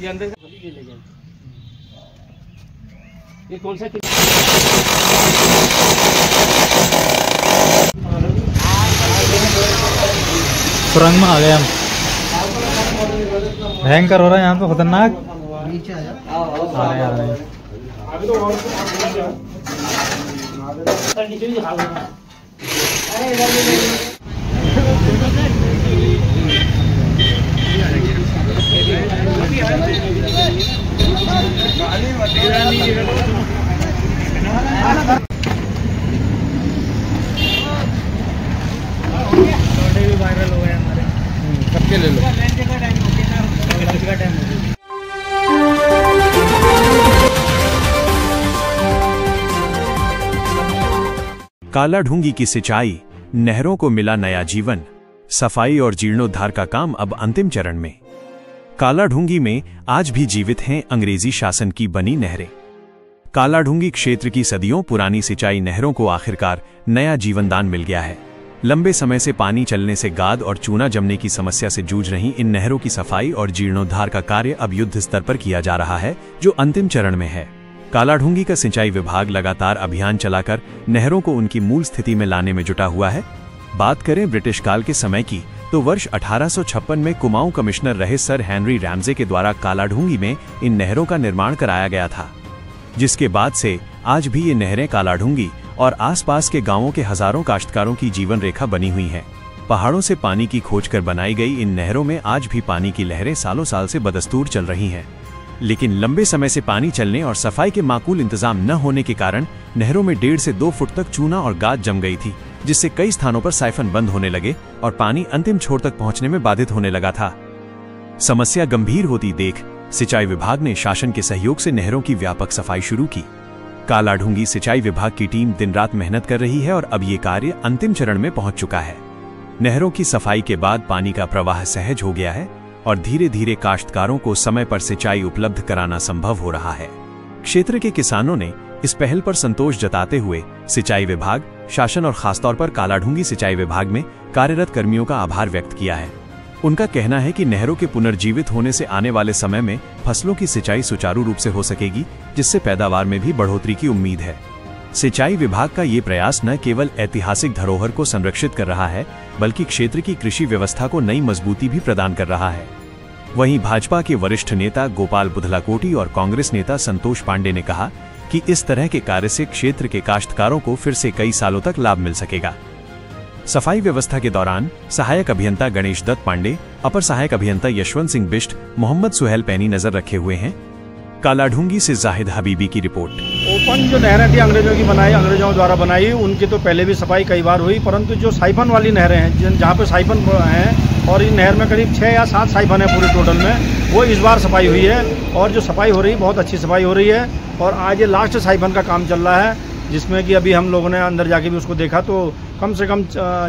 ये अंदर का ले जाए। ये कौन सा सुरंग में आ गए हम। भयंकर हो रहा है यहाँ पे, खतरनाक। नीचे आ जा। आ रहे हैं। भी वायरल हो गए हमारे, सबके ले लो। लंच का टाइम हो गया, लंच का टाइम हो गया। कालाढूंगी की सिंचाई, नहरों को मिला नया जीवन। सफाई और जीर्णोद्धार का काम अब अंतिम चरण में। कालाढूंगी में आज भी जीवित हैं अंग्रेजी शासन की बनी नहरें। कालाढूंगी क्षेत्र की सदियों पुरानी सिंचाई नहरों को आखिरकार नया जीवनदान मिल गया है। लंबे समय से पानी चलने से गाद और चूना जमने की समस्या से जूझ रही इन नहरों की सफाई और जीर्णोद्धार का कार्य अब युद्ध स्तर पर किया जा रहा है, जो अंतिम चरण में है। कालाढूंगी का सिंचाई विभाग लगातार अभियान चलाकर नहरों को उनकी मूल स्थिति में लाने में जुटा हुआ है। बात करें ब्रिटिश काल के समय की, तो वर्ष 1856 में कुमाऊं कमिश्नर रहे सर हेनरी रैमजे के द्वारा कालाढूंगी में इन नहरों का निर्माण कराया गया था, जिसके बाद से आज भी ये नहरें कालाढूंगी और आसपास के गांवों के हजारों काश्तकारों की जीवन रेखा बनी हुई हैं। पहाड़ों से पानी की खोज कर बनाई गई इन नहरों में आज भी पानी की लहरें सालों साल से बदस्तूर चल रही हैं। लेकिन लंबे समय से पानी चलने और सफाई के माकूल इंतजाम न होने के कारण नहरों में 1.5 से 2 फुट तक चूना और गाद जम गई थी, जिससे कई स्थानों पर साइफन बंद होने लगे और पानी अंतिम छोर तक पहुंचने में बाधित होने लगा था। समस्या गंभीर होती देख सिंचाई विभाग ने शासन के सहयोग से नहरों की व्यापक सफाई शुरू की। कालाढूंगी सिंचाई विभाग की टीम दिन रात मेहनत कर रही है और अब ये कार्य अंतिम चरण में पहुंच चुका है। नहरों की सफाई के बाद पानी का प्रवाह सहज हो गया है और धीरे धीरे काश्तकारों को समय पर सिंचाई उपलब्ध कराना संभव हो रहा है। क्षेत्र के किसानों ने इस पहल पर संतोष जताते हुए सिंचाई विभाग, शासन और खासतौर पर कालाढूंगी सिंचाई विभाग में कार्यरत कर्मियों का आभार व्यक्त किया है। उनका कहना है कि नहरों के पुनर्जीवित होने से आने वाले समय में फसलों की सिंचाई सुचारू रूप से हो सकेगी, जिससे पैदावार में भी बढ़ोतरी की उम्मीद है। सिंचाई विभाग का ये प्रयास न केवल ऐतिहासिक धरोहर को संरक्षित कर रहा है, बल्कि क्षेत्र की कृषि व्यवस्था को नई मजबूती भी प्रदान कर रहा है। वहीं भाजपा के वरिष्ठ नेता गोपाल बुधलाकोटी और कांग्रेस नेता संतोष पांडे ने कहा कि इस तरह के कार्य से क्षेत्र के काश्तकारों को फिर से कई सालों तक लाभ मिल सकेगा। सफाई व्यवस्था के दौरान सहायक अभियंता गणेश दत्त पांडे, अपर सहायक अभियंता यशवंत सिंह बिष्ट, मोहम्मद सुहेल पैनी नजर रखे हुए हैं। कालाढूंगी से जाहिद हबीबी की रिपोर्ट। ओपन जो नहरें थी अंग्रेजों की बनाई, अंग्रेजों द्वारा बनाई, उनकी तो पहले भी सफाई कई बार हुई, परंतु जो साइफन वाली नहरें हैं, जहाँ पे साइफन हैं और इन नहर में करीब 6 या 7 साइफन है पूरे टोटल में, वो इस बार सफाई हुई है और जो सफाई हो रही है बहुत अच्छी सफाई हो रही है। और आज ये लास्ट साइफन का काम चल रहा है, जिसमें कि अभी हम लोगों ने अंदर जाके भी उसको देखा तो कम से कम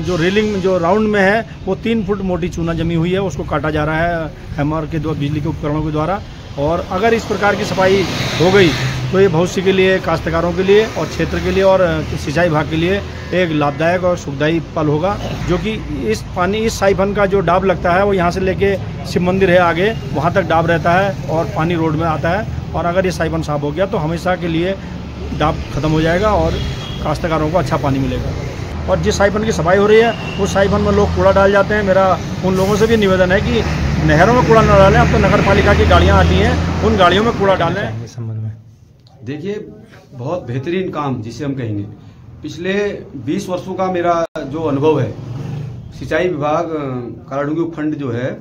जो रेलिंग जो राउंड में है वो 3 फुट मोटी चूना जमी हुई है, उसको काटा जा रहा है हैमर के द्वारा, बिजली के उपकरणों के द्वारा। और अगर इस प्रकार की सफाई हो गई तो ये भविष्य के लिए, काश्तकारों के लिए और क्षेत्र के लिए और सिंचाई विभाग के लिए एक लाभदायक और सुखदायी पल होगा, जो कि इस साइफन का जो डाब लगता है वो यहाँ से लेके शिव मंदिर है आगे, वहाँ तक डाब रहता है और पानी रोड में आता है। और अगर ये साइफन साफ हो गया तो हमेशा के लिए डाब खत्म हो जाएगा और काश्तकारों को अच्छा पानी मिलेगा। और जिस साइफन की सफाई हो रही है उस साइफन में लोग कूड़ा डाल जाते हैं। मेरा उन लोगों से भी निवेदन है कि नहरों में कूड़ा न डालें। अब तो नगर पालिका की गाड़ियाँ आती हैं, उन गाड़ियों में कूड़ा डालें। देखिए, बहुत बेहतरीन काम जिसे हम कहेंगे, पिछले 20 वर्षों का मेरा जो अनुभव है, सिंचाई विभाग कालाढूंगी उपखंड जो है,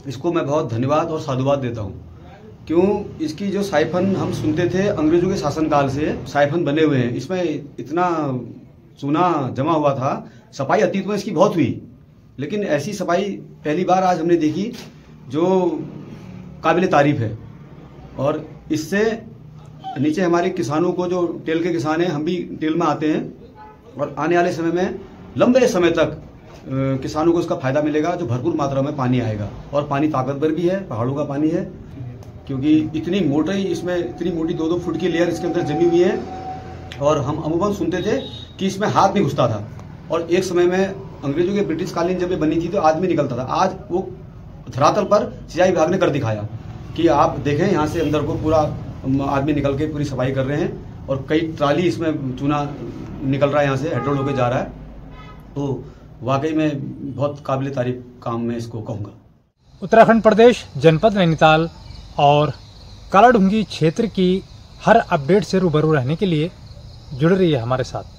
इसको मैं बहुत धन्यवाद और साधुवाद देता हूँ। क्यों? इसकी जो साइफन हम सुनते थे अंग्रेजों के शासनकाल से साइफन बने हुए हैं, इसमें इतना चूना जमा हुआ था, सफाई अतीत में इसकी बहुत हुई, लेकिन ऐसी सफाई पहली बार आज हमने देखी जो काबिल तारीफ है। और इससे नीचे हमारे किसानों को, जो टेल के किसान हैं, हम भी टेल में आते हैं और आने वाले समय में लंबे समय तक किसानों को इसका फायदा मिलेगा, जो भरपूर मात्रा में पानी आएगा। और पानी ताकतवर भी है, पहाड़ों का पानी है, क्योंकि इतनी मोटी इसमें, इतनी मोटी 2-2 फुट की लेयर इसके अंदर जमी हुई है। और हम अमूमन सुनते थे कि इसमें हाथ नहीं घुसता था, और एक समय में अंग्रेजों के ब्रिटिश कालीन जब ये बनी थी तो आदमी निकलता था। आज वो धरातल पर सिंचाई विभाग ने कर दिखाया। कि आप देखें यहाँ से अंदर को पूरा आदमी निकल के पूरी सफाई कर रहे हैं और कई ट्राली इसमें चूना निकल रहा है, यहाँ से हेड्रोल होकर जा रहा है। तो वाकई में बहुत काबिल तारीफ काम मैं इसको कहूँगा। उत्तराखंड प्रदेश, जनपद नैनीताल और कालाढूंगी क्षेत्र की हर अपडेट से रूबरू रहने के लिए जुड़े रहिए हमारे साथ।